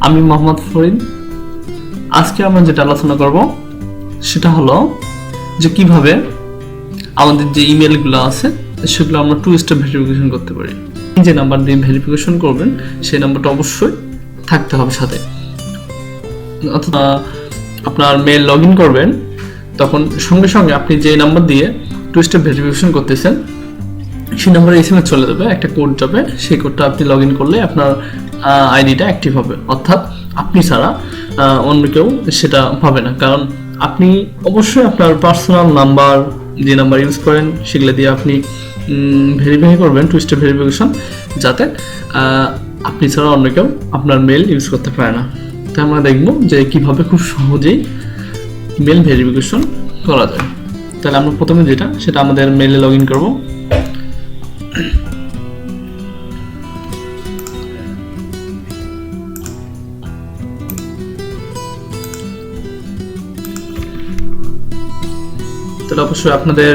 আমি মোহাম্মদ ফরিদ। আজকে আমরা যেটা আলোচনা করব সেটা হলো যে কিভাবে আমাদের যে ইমেলগুলো আছে সেগুলো আমরা 2 স্টেপ ভেরিফিকেশন করতে পারি। যে নাম্বার দিয়ে ভেরিফিকেশন করবেন সেই নাম্বারটা অবশ্যই থাকতে হবে সাথে। অর্থাৎ আপনার মেল লগ ইন করবেন তখন সঙ্গে সঙ্গে আপনি যে নাম্বার দিয়ে 2 স্টেপ ভেরিফিকেশন করতেছেন সেই নাম্বারে এসএমএস চলে যাবে, একটা কোড যাবে, সেই কোডটা আপনি লগ ইন করলে আপনার আইডিটা অ্যাক্টিভ হবে। অর্থাৎ আপনি ছাড়া অন্য কেউ সেটা পাবে না, কারণ আপনি অবশ্যই আপনার পার্সোনাল নাম্বার যে নাম্বার ইউজ করেন সেগুলো দিয়ে আপনি ভেরিফাই করবেন 2 স্টেপ ভেরিফিকেশন, যাতে আপনি ছাড়া অন্য কেউ আপনার মেল ইউজ করতে পারে না। তাই আমরা দেখব যে কিভাবে খুব সহজেই মেল ভেরিফিকেশন করা যায়। তাহলে আমরা প্রথমে যেটা সেটা আমাদের মেলে লগ ইন করবো। তাহলে অবশ্যই আপনাদের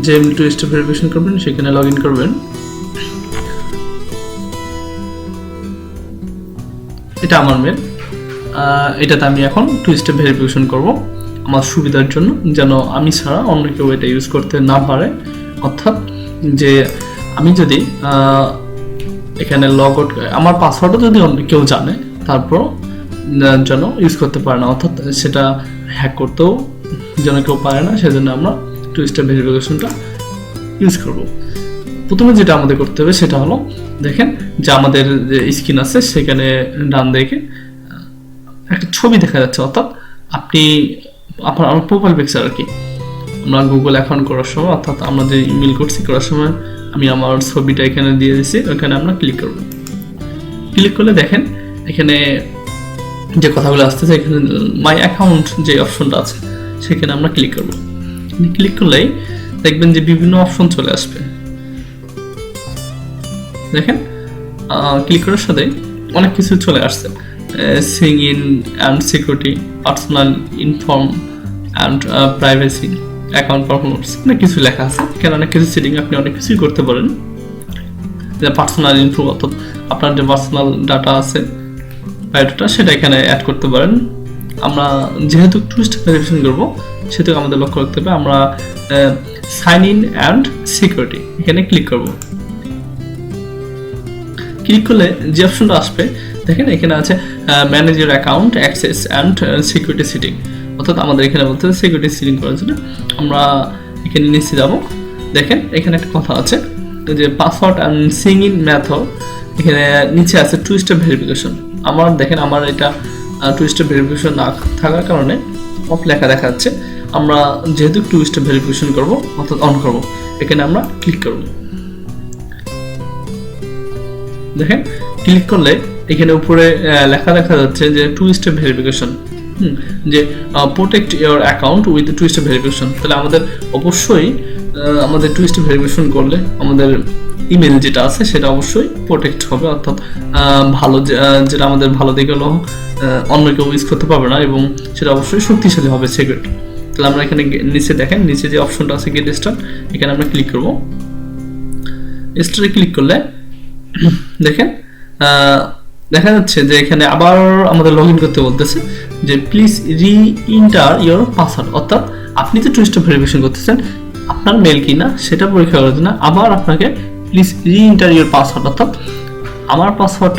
যে 2 স্টেপ ভেরিফিকেশন করবেন সেখানে লগ ইন করবেন। এটা আমার মেল, এটাতে আমি এখন 2 স্টেপ ভেরিফিকেশন করব আমার সুবিধার জন্য, যেন আমি ছাড়া অন্য কেউ এটা ইউজ করতে না পারে। অর্থাৎ যে আমি যদি এখানে লগ আউট, আমার পাসওয়ার্ডও যদি অন্য কেউ জানে তারপর যেন ইউজ করতে পারে না, অর্থাৎ সেটা হ্যাক করতেও যেন কেউ পারে না, সেজন্য আমরা 2 স্টেপ ভেরিফিকেশনটা ইউজ করব। প্রথমে যেটা আমাদের করতে হবে সেটা হলো, দেখেন যে আমাদের যে স্ক্রিন আছে সেখানে ডান দিকে একটা ছবি দেখা যাচ্ছে, অর্থাৎ আপনি আপনার প্রোফাইল পিকচার আর কি। আমরা গুগল অ্যাকাউন্ট করার সময়, অর্থাৎ আমরা যে ইমেল করছি করার সময় আমি আমার ছবিটা এখানে দিয়ে দিচ্ছি, ওখানে আমরা ক্লিক করব। ক্লিক করলে দেখেন এখানে যে কথাগুলো আসতেছে, এখানে মাই অ্যাকাউন্ট যে অপশনটা আছে সেখানে আমরা ক্লিক করব। ক্লিক করলেই দেখবেন যে বিভিন্ন অপশন চলে আসবে। দেখেন ক্লিক করার সাথে অনেক কিছু চলে আসছে, Singh in and security, personal inform and privacy, account performance, অনেক কিছু লেখা আছে। এখানে অনেক কিছু সেটিং আপনি অনেক কিছুই করতে পারেন। যে পার্সোনাল ইনফো, অর্থাৎ আপনার যে পার্সোনাল ডাটা আছে বায়োডাটা সেটা এখানে অ্যাড করতে পারেন। আমরা যেহেতু 2 স্টেপ ভেরিফিকেশন করবো সেহেতু আমাদের লক্ষ্য রাখতে হবে আমরা সাইন ইন অ্যান্ড সিকিউরিটি এখানে ক্লিক করব। ক্লিক করলে যে অপশনটা আসবে দেখেন এখানে আছে manage your account access and security setting, অর্থাৎ আমাদের এখানে বলতে হবে সিকিউরিটি সেটিং করার জন্য আমরা এখানে নিচে যাব। দেখেন এখানে একটা কথা আছে যে password and sing in method, এখানে নিচে আছে 2 স্টেপ ভেরিফিকেশন। আমার দেখেন আমার এটা 2 স্টেপ ভেরিফিকেশন না থাকার কারণে অফ লেখা দেখা যাচ্ছে। আমরা যেহেতু 2 স্টেপ ভেরিফিকেশন করব অর্থাৎ অন করব, এখানে আমরা ক্লিক করব। দেখেন ক্লিক করলে এখানে উপরে লেখা দেখা যাচ্ছে যে 2 স্টেপ ভেরিফিকেশন, যে protect your account with 2 step verification. তাহলে আমাদের অবশ্যই আমাদের 2 স্টেপ ভেরিফিকেশন করলে আমাদের ইমেল যেটা আছে সেটা অবশ্যই প্রোটেক্ট হবে, অর্থাৎ ভালো যেটা আমাদের ভালো দিকে হলো অন্য কেউ ইউজ করতে পারবে না এবং সেটা অবশ্যই শক্তিশালী হবে সিকিউরিটি। তাহলে আমরা এখানে নিচে দেখেন নিচে যে অপশনটা আছে গেট স্টার্ট, এখানে আমরা ক্লিক করব। স্টার্টে ক্লিক করলে দেখেন দেখা যাচ্ছে যে এখানে আবার আমাদের লগ ইন করতে বলতেছে যে প্লিজ রি ইন্টার ইওর পাসওয়ার্ড, অর্থাৎ আপনি যে 2 স্টেপ ভেরিফিকেশন করতেছেন আপনার মেল কিনা সেটা পরীক্ষা করার জন্য আবার আপনাকে প্লিজ রি ইন্টার ইওর পাসওয়ার্ড, অর্থাৎ আমার পাসওয়ার্ড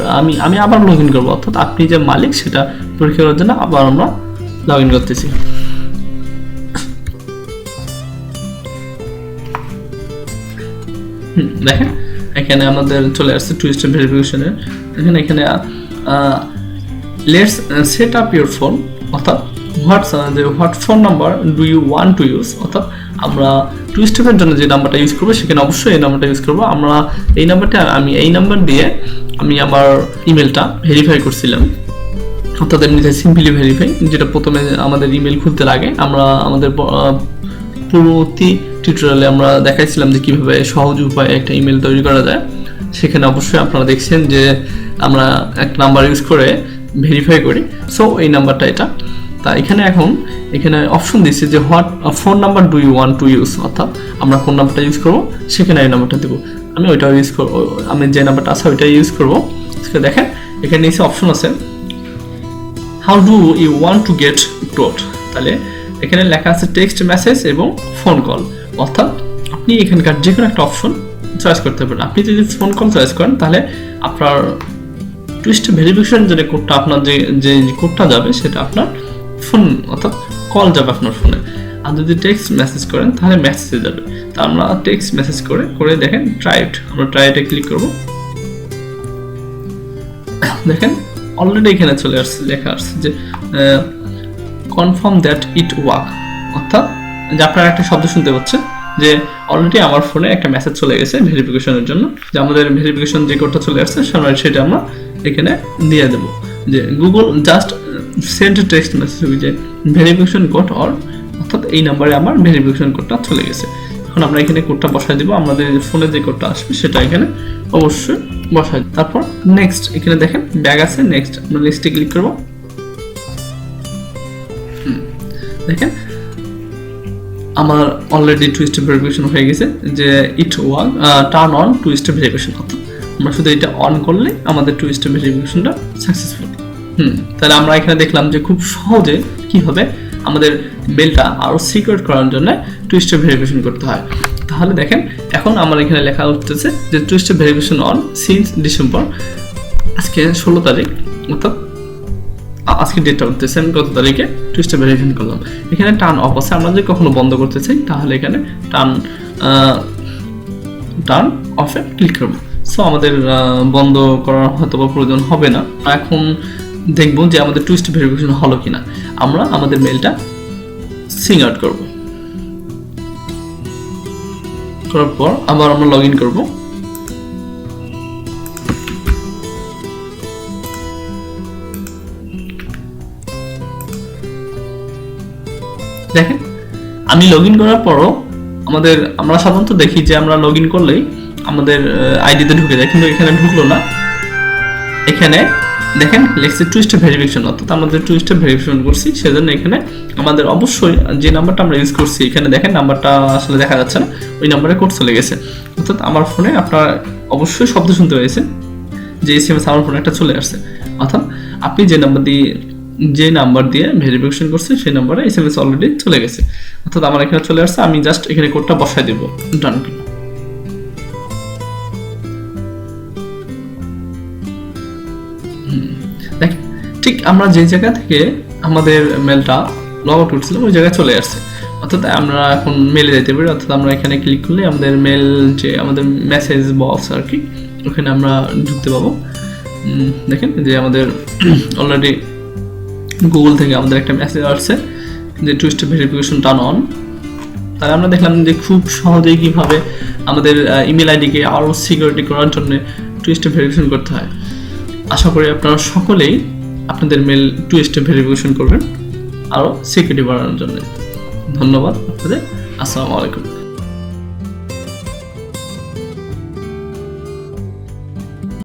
আমি আবার লগ ইন করবো, অর্থাৎ আপনি যে মালিক সেটা পরীক্ষা করার জন্য আবার আমরা লগ ইন করতেছি। দেখেন এখানে আমাদের চলে আসছে 2 স্টেপ ভেরিফিকেশনের। এখানে let's set up your phone, অর্থাৎ what phone number do you want to use, অর্থাৎ আমরা 2 স্টেপের জন্য যে নাম্বারটা ইউজ করবো সেখানে অবশ্যই এই নাম্বারটা ইউজ করবো। আমরা এই নাম্বারটা এই নাম্বার দিয়ে আমি আমার ইমেলটা ভেরিফাই করছিলাম, অর্থাৎ এমনিতে সিম্পলি ভেরিফাই, যেটা প্রথমে আমাদের ইমেল খুলতে লাগে। আমরা আমাদের পূর্ববর্তী টিউটোরিয়ালে আমরা দেখাইছিলাম যে কিভাবে সহজ উপায়ে একটা ইমেল তৈরি করা যায়। সেখানে অবশ্যই আপনারা দেখছেন যে আমরা একটা নাম্বার ইউজ করে ভেরিফাই করি, সো এই নাম্বারটা এটা। তা এখানে অপশন দিচ্ছে যে what phone number do you want to use, অর্থাৎ আমরা কোন নাম্বারটা ইউজ করবো সেখানে এই নাম্বারটা দেবো। আমি ওইটা ইউজ করবো, আমি যে নাম্বারটা আছে ওইটা ইউজ করবো। দেখেন এখানে নিচে অপশন আছে how do you want to get code, তাহলে এখানে লেখা আছে টেক্সট মেসেজ এবং ফোন কল, অর্থাৎ আপনি এখানকার যে কোনো একটা অপশন চয়েস করতে পারেন। আপনি যদি ফোন কল চয়েস করেন তাহলে আপনার টু স্টেপ ভেরিফিকেশন যে কোডটা আপনার যে কোডটা যাবে সেটা আপনার ফোন অর্থাৎ কল যাবে আপনার ফোনে। আর যদি টেক্সট মেসেজ করেন তাহলে মেসেজে যাবে। তা আমরা টেক্সট মেসেজ করে দেখেন ট্রাই ইট, আমরা ট্রাই ইটে ক্লিক করব। দেখেন অলরেডি এখানে চলে আসছে, লেখা আসছে যে কনফার্ম দ্যাট ইট ওয়ার্ক, অর্থাৎ যে আপনারা একটা শব্দ শুনতে পাচ্ছেন যে অলরেডি আমার ফোনে একটা মেসেজ চলে গেছে ভেরিফিকেশনের জন্য, যে আমাদের ভেরিফিকেশন যে কোডটা চলে আসছে সেটা আমরা এখানে দিয়ে দেব যে Google just send text message যে ভেরিফিকেশন কোড অর, অর্থাৎ এই নাম্বারে আমার ভেরিফিকেশন কোডটা চলে গেছে। এখন আমরা এখানে কোডটা বসাই দিব, আমাদের ফোনে যে কোডটা আসবে সেটা এখানে অবশ্যই বসাই। তারপর নেক্সট, এখানে দেখেন ব্যাগ আছে, নেক্সট আমরা নেক্সটে ক্লিক করব। দেখেন আমার অলরেডি টু স্টেপ ভেরিফিকেশন হয়ে গেছে যে it work turn on two step verification, অর্থাৎ আমরা শুধু এটা অন করলে আমাদের টু স্টেপ ভেরিফিকেশনটা সাকসেসফুল। তাহলে আমরা এখানে দেখলাম যে খুব সহজে কিভাবে আমাদের মেলটা আরো সিকিউর করার জন্য টু স্টেপ ভেরিফিকেশন করতে হয়। তাহলে দেখেন এখন আমার এখানে লেখা উঠতেছে যে two step verification on since December, আজকে 16 তারিখ, অর্থাৎ আজকে ডেটটা উঠতেছে আমি কত তারিখে টু স্টেপ ভেরিফিকেশন করলাম। এখানে টার্ন অফ আছে, আমরা যদি কখনো বন্ধ করতে চাই তাহলে এখানে টার্ন অফে ক্লিক করব। সো আমাদের বন্ধ করার হয়তো বা প্রয়োজন হবে না। এখন দেখবো যে আমাদের টু স্টেপ ভেরিফিকেশন হলো কিনা। আমরা আমাদের মেলটা সিং আউট করব, করার পর আবার আমরা লগ ইন করবো। দেখেন আমি লগ ইন করার পরও আমরা সাধারণত দেখি যে আমরা লগ ইন করলেই আমাদের আইডিতে ঢুকে যায়, কিন্তু এখানে ঢুকলো না। এখানে দেখেন লেখছে টু স্টেপ ভেরিফিকেশন, অর্থাৎ আমাদের টু স্টেপ ভেরিফিকেশন করছি, সেজন্য এখানে আমাদের অবশ্যই যে নাম্বারটা আমরা ইউজ করছি, এখানে দেখেন নাম্বারটা আসলে দেখা যাচ্ছে না, ওই নাম্বারে কোড চলে গেছে। অর্থাৎ আমার ফোনে আপনার অবশ্যই শব্দ শুনতে পেয়েছেন যে এসএমএস আমার ফোনে একটা চলে আসছে, অর্থাৎ আপনি যে নাম্বার দিয়ে ভেরিফিকেশন করছে সেই নাম্বারে এসএমএস অলরেডি চলে গেছে, অর্থাৎ আমার এখানে চলে আসছে। আমি জাস্ট এখানে কোডটা বসাই দেব, ডান। দেখেন ঠিক আমরা যে জায়গা থেকে আমাদের মেলটা লগ আউট করছিলাম ওই জায়গায় চলে আসছে, অর্থাৎ আমরা এখন মেলে যেতে পারি। অর্থাৎ আমরা এখানে ক্লিক করলে আমাদের মেল যে আমাদের মেসেজ বক্স আর কি, ওখানে আমরা ঢুকতে পাবো। দেখেন যে আমাদের অলরেডি গুগল থেকে আমাদের একটা মেসেজ আসছে যে two step verification turn on. তাহলে আমরা দেখলাম যে খুব সহজেই কিভাবে আমাদের ইমেল আইডিকে আরও সিকিউরিটি করার জন্য টু স্টেপ ভেরিফিকেশন করতে হয়। আশা করি আপনারা সকলেই আপনাদের মেল টু স্টেপ ভেরিফিকেশন করবেন আরও সিকিউরিটি বাড়ানোর জন্য। ধন্যবাদ আপনাদের, আসসালামু আলাইকুম।